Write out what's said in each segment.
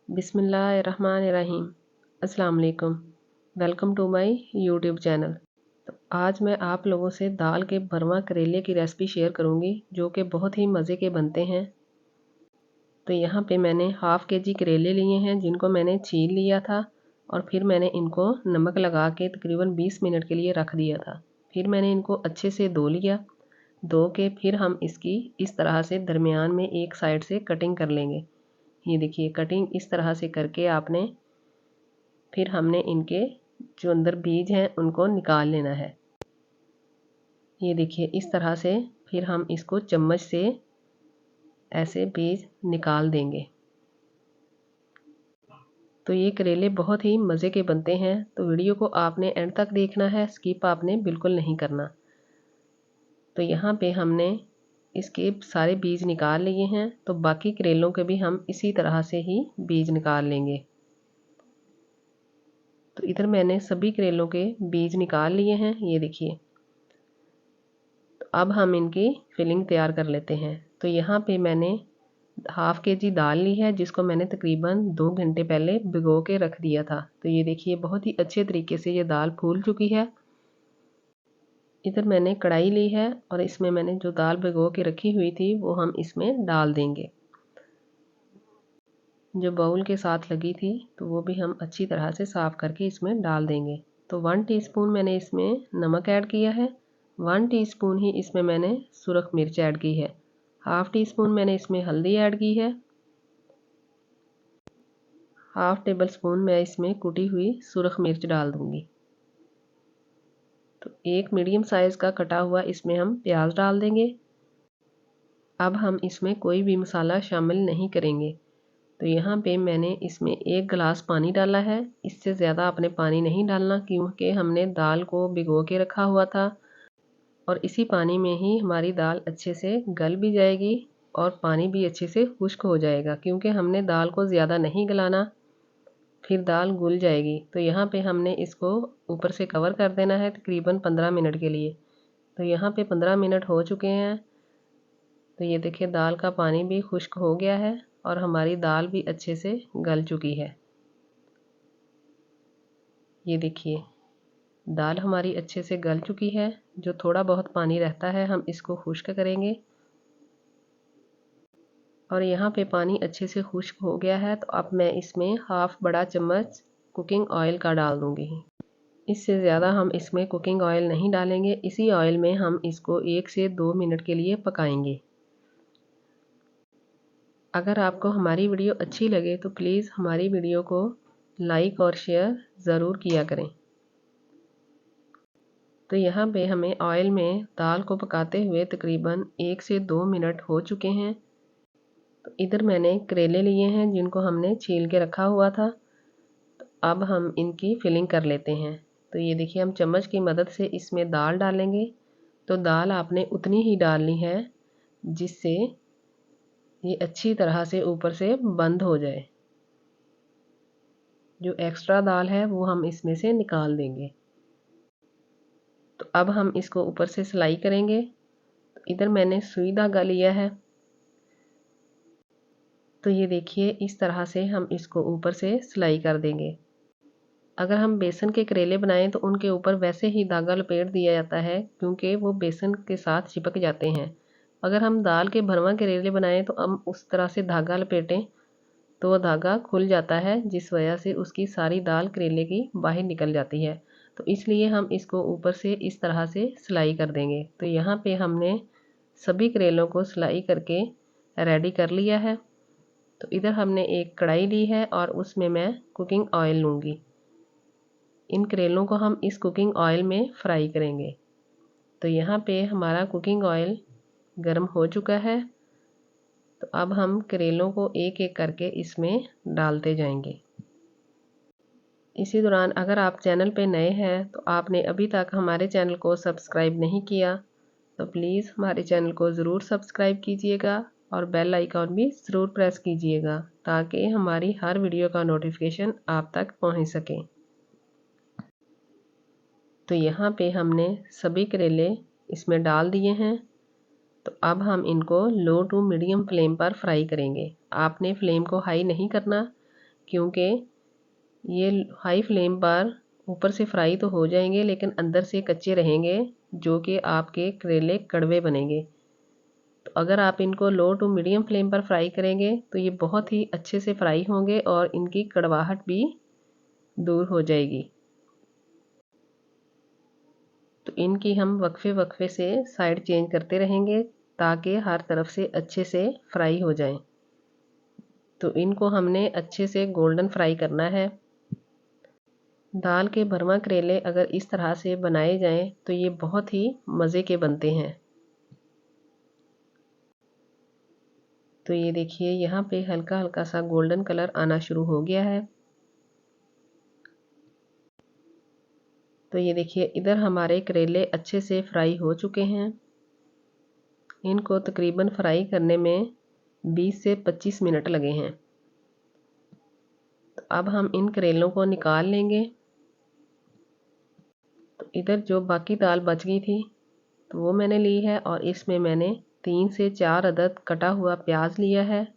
बिस्मिल्लाहिर्रहमानिर्रहीम। अस्सलाम वालेकुम। Welcome to my YouTube channel. तो आज मैं आप लोगों से दाल के भरवा करेले की रेसिपी शेयर करूंगी जो कि बहुत ही मज़े के बनते हैं। तो यहाँ पे मैंने हाफ़ केजी करेले लिए हैं जिनको मैंने छील लिया था और फिर मैंने इनको नमक लगा के तकरीबन 20 मिनट के लिए रख दिया था। फिर मैंने इनको अच्छे से धो लिया। धो के फिर हम इसकी इस तरह से दरमियान में एक साइड से कटिंग कर लेंगे। ये देखिए कटिंग इस तरह से करके आपने फिर हमने इनके जो अंदर बीज हैं उनको निकाल लेना है। ये देखिए इस तरह से फिर हम इसको चम्मच से ऐसे बीज निकाल देंगे। तो ये करेले बहुत ही मज़े के बनते हैं, तो वीडियो को आपने एंड तक देखना है, स्किप आपने बिल्कुल नहीं करना। तो यहाँ पे हमने इसके सारे बीज निकाल लिए हैं, तो बाकी करेलों के भी हम इसी तरह से ही बीज निकाल लेंगे। तो इधर मैंने सभी करेलों के बीज निकाल लिए हैं, ये देखिए। तो अब हम इनकी फिलिंग तैयार कर लेते हैं। तो यहाँ पे मैंने हाफ़ केजी दाल ली है जिसको मैंने तकरीबन 2 घंटे पहले भिगो के रख दिया था। तो ये देखिए बहुत ही अच्छे तरीके से ये दाल फूल चुकी है। इधर मैंने कढ़ाई ली है और इसमें मैंने जो दाल भिगो के रखी हुई थी वो हम इसमें डाल देंगे। जो बाउल के साथ लगी थी तो वो भी हम अच्छी तरह से साफ़ करके इसमें डाल देंगे। तो 1 टीस्पून मैंने इसमें नमक ऐड किया है। 1 टीस्पून ही इसमें मैंने सुरख मिर्च ऐड की है। हाफ़ टी स्पून मैंने इसमें हल्दी ऐड की है। हाफ़ टेबल स्पून मैं इसमें कुटी हुई सुरख मिर्च डाल दूंगी। तो एक मीडियम साइज़ का कटा हुआ इसमें हम प्याज डाल देंगे। अब हम इसमें कोई भी मसाला शामिल नहीं करेंगे। तो यहाँ पे मैंने इसमें 1 गिलास पानी डाला है। इससे ज़्यादा आपने पानी नहीं डालना क्योंकि हमने दाल को भिगो के रखा हुआ था और इसी पानी में ही हमारी दाल अच्छे से गल भी जाएगी और पानी भी अच्छे से खुश्क हो जाएगा क्योंकि हमने दाल को ज़्यादा नहीं गलाना, फिर दाल घुल जाएगी। तो यहाँ पे हमने इसको ऊपर से कवर कर देना है तकरीबन 15 मिनट के लिए। तो यहाँ पे 15 मिनट हो चुके हैं। तो ये देखिए दाल का पानी भी खुश्क हो गया है और हमारी दाल भी अच्छे से गल चुकी है। ये देखिए दाल हमारी अच्छे से गल चुकी है। जो थोड़ा बहुत पानी रहता है हम इसको खुश्क करेंगे और यहाँ पे पानी अच्छे से खुश्क हो गया है। तो अब मैं इसमें हाफ़ बड़ा चम्मच कुकिंग ऑयल का डाल दूँगी। इससे ज़्यादा हम इसमें कुकिंग ऑयल नहीं डालेंगे। इसी ऑयल में हम इसको 1 से 2 मिनट के लिए पकाएंगे। अगर आपको हमारी वीडियो अच्छी लगे तो प्लीज़ हमारी वीडियो को लाइक और शेयर ज़रूर किया करें। तो यहाँ पे हमें ऑयल में दाल को पकाते हुए तकरीबन 1 से 2 मिनट हो चुके हैं। तो इधर मैंने करेले लिए हैं जिनको हमने छील के रखा हुआ था। तो अब हम इनकी फिलिंग कर लेते हैं। तो ये देखिए हम चम्मच की मदद से इसमें दाल डालेंगे। तो दाल आपने उतनी ही डालनी है जिससे ये अच्छी तरह से ऊपर से बंद हो जाए। जो एक्स्ट्रा दाल है वो हम इसमें से निकाल देंगे। तो अब हम इसको ऊपर से सिलाई करेंगे। तो इधर मैंने सुई धागा लिया है। तो ये देखिए इस तरह से हम इसको ऊपर से सिलाई कर देंगे। अगर हम बेसन के करेले बनाएं तो उनके ऊपर वैसे ही धागा लपेट दिया जाता है क्योंकि वो बेसन के साथ चिपक जाते हैं। अगर हम दाल के भरवा करेले बनाएं तो हम उस तरह से धागा लपेटें तो वह धागा खुल जाता है जिस वजह से उसकी सारी दाल करेले की बाहर निकल जाती है। तो इसलिए हम इसको ऊपर से इस तरह से सिलाई कर देंगे। तो यहाँ पे हमने सभी करेलों को सिलाई करके रेडी कर लिया है। तो इधर हमने एक कढ़ाई ली है और उसमें मैं कुकिंग ऑयल लूँगी। इन करेलों को हम इस कुकिंग ऑयल में फ्राई करेंगे। तो यहाँ पे हमारा कुकिंग ऑयल गर्म हो चुका है। तो अब हम करेलों को एक एक करके इसमें डालते जाएंगे। इसी दौरान अगर आप चैनल पे नए हैं तो आपने अभी तक हमारे चैनल को सब्सक्राइब नहीं किया तो प्लीज़ हमारे चैनल को ज़रूर सब्सक्राइब कीजिएगा और बेल आइकॉन भी ज़रूर प्रेस कीजिएगा ताकि हमारी हर वीडियो का नोटिफिकेशन आप तक पहुंच सके। तो यहाँ पे हमने सभी करेले इसमें डाल दिए हैं। तो अब हम इनको लो टू मीडियम फ्लेम पर फ्राई करेंगे। आपने फ्लेम को हाई नहीं करना क्योंकि ये हाई फ्लेम पर ऊपर से फ्राई तो हो जाएंगे लेकिन अंदर से कच्चे रहेंगे, जो कि आपके करेले कड़वे बनेंगे। तो अगर आप इनको लो टू मीडियम फ्लेम पर फ्राई करेंगे तो ये बहुत ही अच्छे से फ्राई होंगे और इनकी कड़वाहट भी दूर हो जाएगी। तो इनकी हम वक्फे वक्फे से साइड चेंज करते रहेंगे ताकि हर तरफ से अच्छे से फ्राई हो जाएं। तो इनको हमने अच्छे से गोल्डन फ्राई करना है। दाल के भरमा करेले अगर इस तरह से बनाए जाएं तो ये बहुत ही मज़े के बनते हैं। तो ये देखिए यहाँ पे हल्का हल्का सा गोल्डन कलर आना शुरू हो गया है। तो ये देखिए इधर हमारे करेले अच्छे से फ्राई हो चुके हैं। इनको तकरीबन फ्राई करने में 20 से 25 मिनट लगे हैं। तो अब हम इन करेलों को निकाल लेंगे। तो इधर जो बाकी दाल बच गई थी तो वो मैंने ली है और इसमें मैंने 3 से 4 अदद कटा हुआ प्याज लिया है,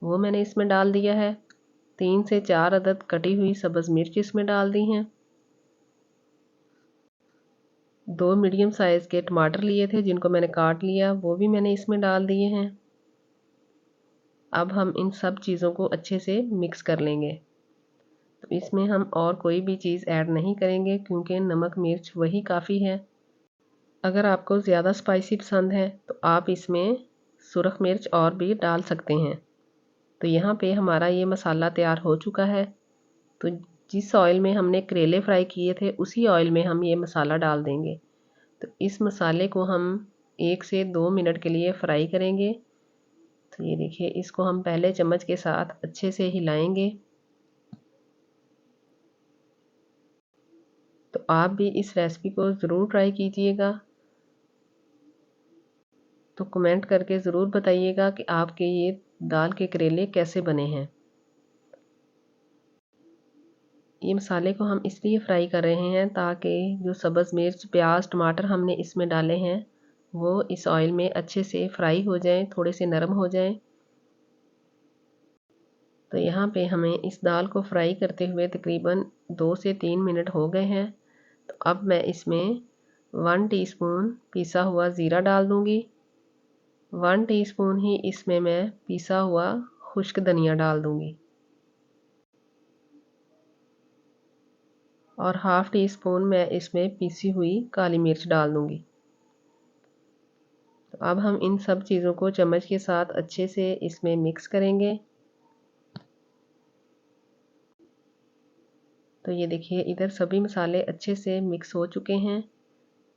वो मैंने इसमें डाल दिया है। 3 से 4 अदद कटी हुई सब्ज़ मिर्च इसमें डाल दी हैं। 2 मीडियम साइज़ के टमाटर लिए थे जिनको मैंने काट लिया, वो भी मैंने इसमें डाल दिए हैं। अब हम इन सब चीज़ों को अच्छे से मिक्स कर लेंगे। तो इसमें हम और कोई भी चीज़ ऐड नहीं करेंगे क्योंकि नमक मिर्च वही काफ़ी है। अगर आपको ज़्यादा स्पाइसी पसंद है तो आप इसमें सुरख मिर्च और भी डाल सकते हैं। तो यहाँ पे हमारा ये मसाला तैयार हो चुका है। तो जिस ऑयल में हमने करेले फ्राई किए थे उसी ऑयल में हम ये मसाला डाल देंगे। तो इस मसाले को हम 1 से 2 मिनट के लिए फ्राई करेंगे। तो ये देखिए इसको हम पहले चम्मच के साथ अच्छे से हिलाएंगे। तो आप भी इस रेसिपी को ज़रूर ट्राई कीजिएगा। तो कमेंट करके ज़रूर बताइएगा कि आपके ये दाल के करेले कैसे बने हैं। ये मसाले को हम इसलिए फ्राई कर रहे हैं ताकि जो सब्ज़ मिर्च प्याज टमाटर हमने इसमें डाले हैं वो इस ऑयल में अच्छे से फ्राई हो जाएं, थोड़े से नरम हो जाएं। तो यहाँ पे हमें इस दाल को फ्राई करते हुए तकरीबन 2 से 3 मिनट हो गए हैं। तो अब मैं इसमें 1 टीस्पून पिसा हुआ ज़ीरा डाल दूँगी। 1 टीस्पून ही इसमें मैं पिसा हुआ खुश्क धनिया डाल दूँगी और हाफ़ टी स्पून मैं इसमें पिसी हुई काली मिर्च डाल दूँगी। तो अब हम इन सब चीज़ों को चम्मच के साथ अच्छे से इसमें मिक्स करेंगे। तो ये देखिए इधर सभी मसाले अच्छे से मिक्स हो चुके हैं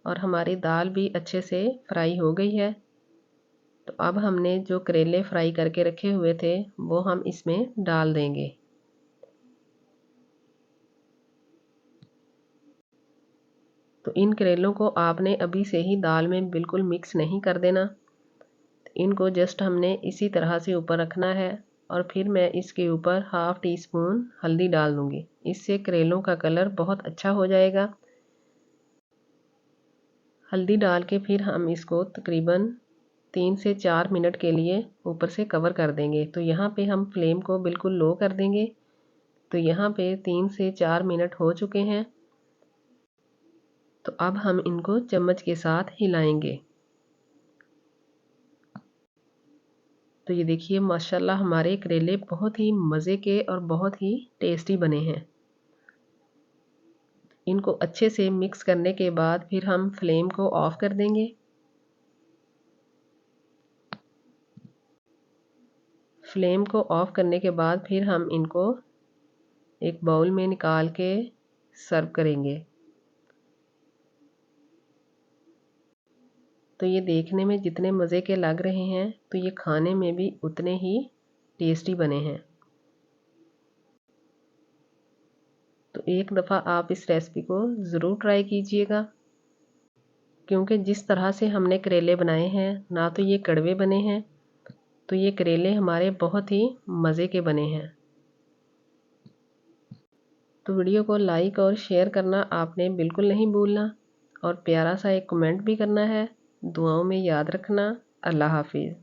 और हमारी दाल भी अच्छे से फ्राई हो गई है। तो अब हमने जो करेले फ्राई करके रखे हुए थे वो हम इसमें डाल देंगे। तो इन करेलों को आपने अभी से ही दाल में बिल्कुल मिक्स नहीं कर देना। इनको जस्ट हमने इसी तरह से ऊपर रखना है और फिर मैं इसके ऊपर हाफ़ टी स्पून हल्दी डाल दूँगी। इससे करेलों का कलर बहुत अच्छा हो जाएगा। हल्दी डाल के फिर हम इसको तकरीबन 3 से 4 मिनट के लिए ऊपर से कवर कर देंगे। तो यहाँ पे हम फ्लेम को बिल्कुल लो कर देंगे। तो यहाँ पे 3 से 4 मिनट हो चुके हैं। तो अब हम इनको चम्मच के साथ हिलाएंगे। तो ये देखिए माशाल्लाह हमारे करेले बहुत ही मज़े के और बहुत ही टेस्टी बने हैं। इनको अच्छे से मिक्स करने के बाद फिर हम फ्लेम को ऑफ़ कर देंगे। फ्लेम को ऑफ़ करने के बाद फिर हम इनको एक बाउल में निकाल के सर्व करेंगे। तो ये देखने में जितने मज़े के लग रहे हैं तो ये खाने में भी उतने ही टेस्टी बने हैं। तो एक दफ़ा आप इस रेसिपी को ज़रूर ट्राई कीजिएगा क्योंकि जिस तरह से हमने करेले बनाए हैं ना तो ये कड़वे बने हैं, तो ये करेले हमारे बहुत ही मज़े के बने हैं। तो वीडियो को लाइक और शेयर करना आपने बिल्कुल नहीं भूलना और प्यारा सा एक कमेंट भी करना है। दुआओं में याद रखना। अल्लाह हाफिज़।